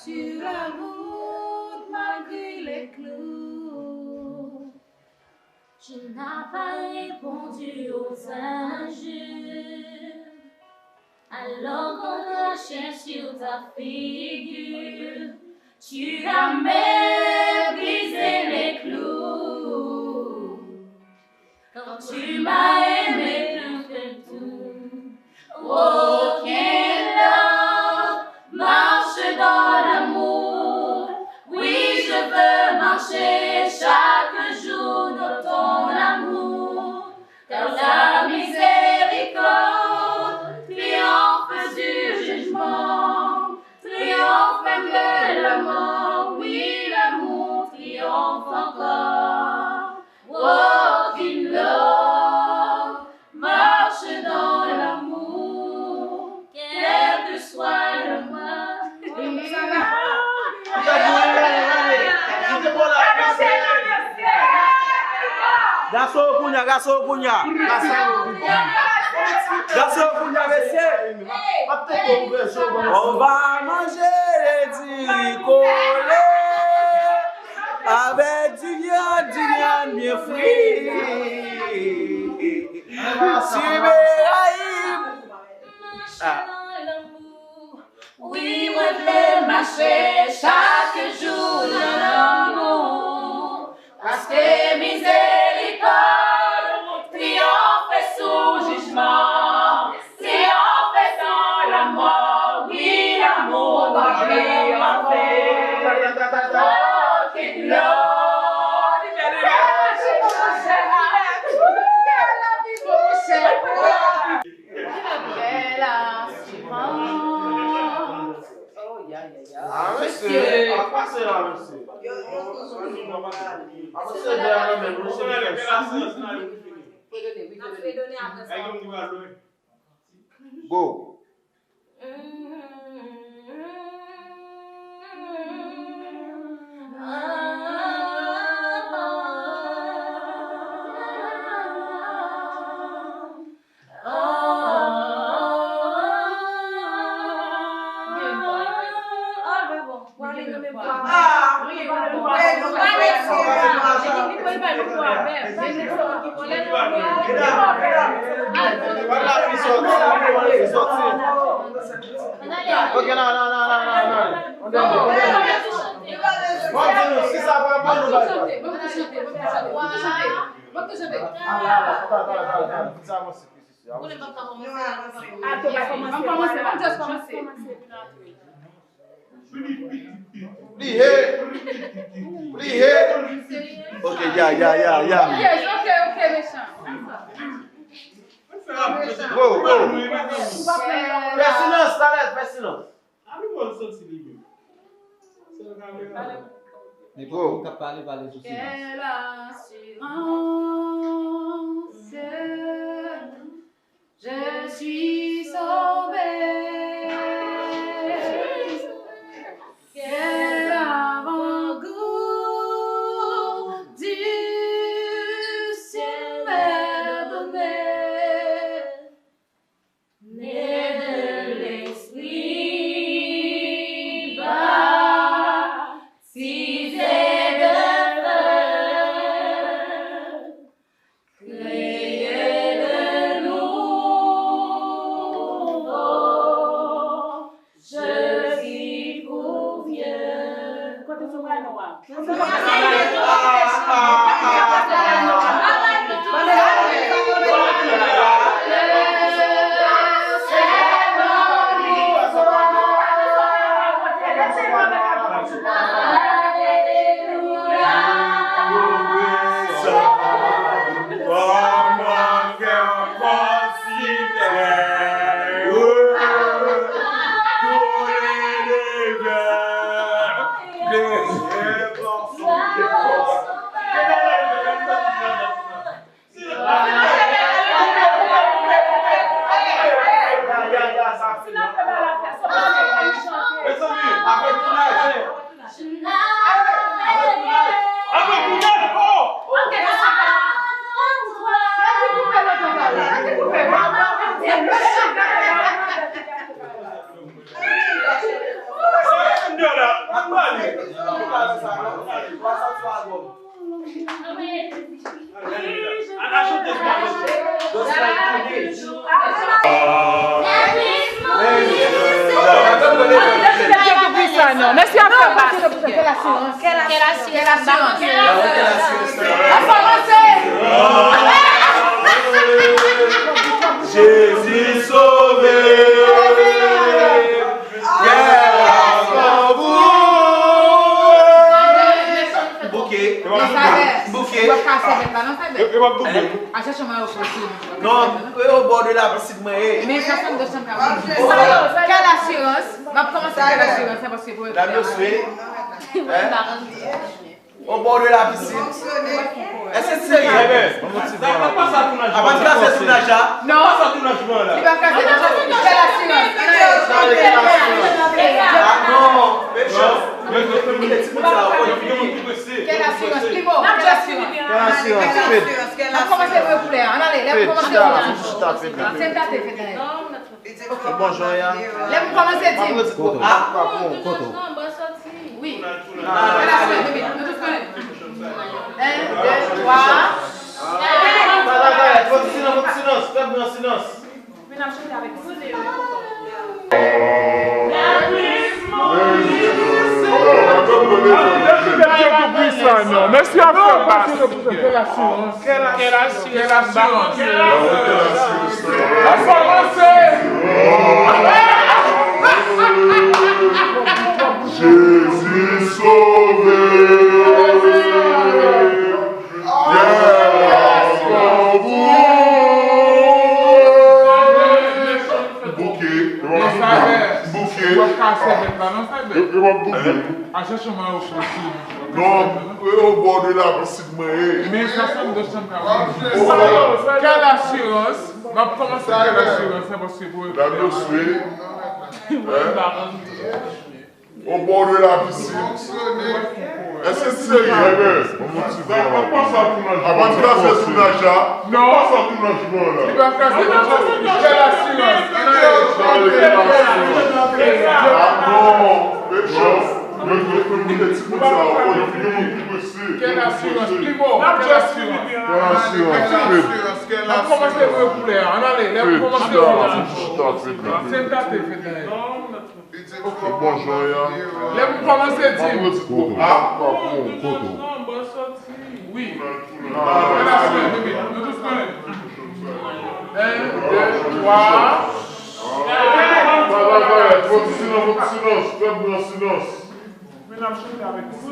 sur la route malgré les clous. Tu n'as pas répondu aux injures, alors qu'on crachait sur ta figure. Tu as même brisé les clous. Quand tu m'as aimé plus que tout. Aucun homme marche dans l'amour. Oui, je veux marcher chaque jour dans ton amour. Car la miséricorde triomphe du jugement, triomphe même de la mort. Oui, l'amour triomphe encore. Walk in love, marche dans l'amour, quel que soit le mal. Gaso punya, monsieur. On va manger les dicolés avec du viande bien frit. Oui, moi je vais marcher chaque jour dans l'amour, parce que miséricorde triomphe sous jugement, triomphe dans la mort. Oui, l'amour va triompher. Oh, qu'il Go. Ok, non. Si ça va pas, nous allons. Ok, yeah. Ok, méchant. Go. Silence. Go. Quelle assurance, je suis sauvée. Quel avant-goût du ciel m'est donné, né de l'esprit baptisé de feu, créé de nouveau, je suis pour vieux. Yes. non. Merci à Non, toi. parce que quelle assurance. Quelle assurance. Jésus sauvé. Bouquet. Bouquet. Non, au bord de la piscine. Mais ça sonne de chambre. Quelle assurance? On va commencer quelle assurance? C'est parce que vous La mieux au bord de la piscine. Est-ce que c'est sérieux? Avant de casser tout l'achat? Non. Il va casser la quelle assurance? Non, même chose. Quelle assurance? Plus beau. Quelle assurance? On va commencer par vous plaire. On allez, laisse-moi commencer. C'est ta tête. Bonjour, ya. Laisse-moi commencer. Oui. Quelle assurance? Nous tous connaissons. 1, 2, 3. Silence, faites-moi silence. Merci à toi. Quelle assurance. Jésus sauvé. Non, au bord de la piscine. Mais ça sonne de chambre. Quelle assurance? On va commencer quelle assurance? C'est parce que vous La monsieur, au bord de la piscine. Est-ce que c'est sérieux? Avant de casser tout l'achat? Non. là. Il va casser quelle assurance? Quelle assurance? Plus beau. Quelle assurance? On va commencer par vous plaire. On allez, laisse-moi commencer par vous. C'est ta tête. Bonjour, ya. Laisse-moi commencer, Tim. Oui. Quelle assurance? Nous tous connaissons. 1, 2, 3. Silence, silence. Mesdames, je suis avec vous.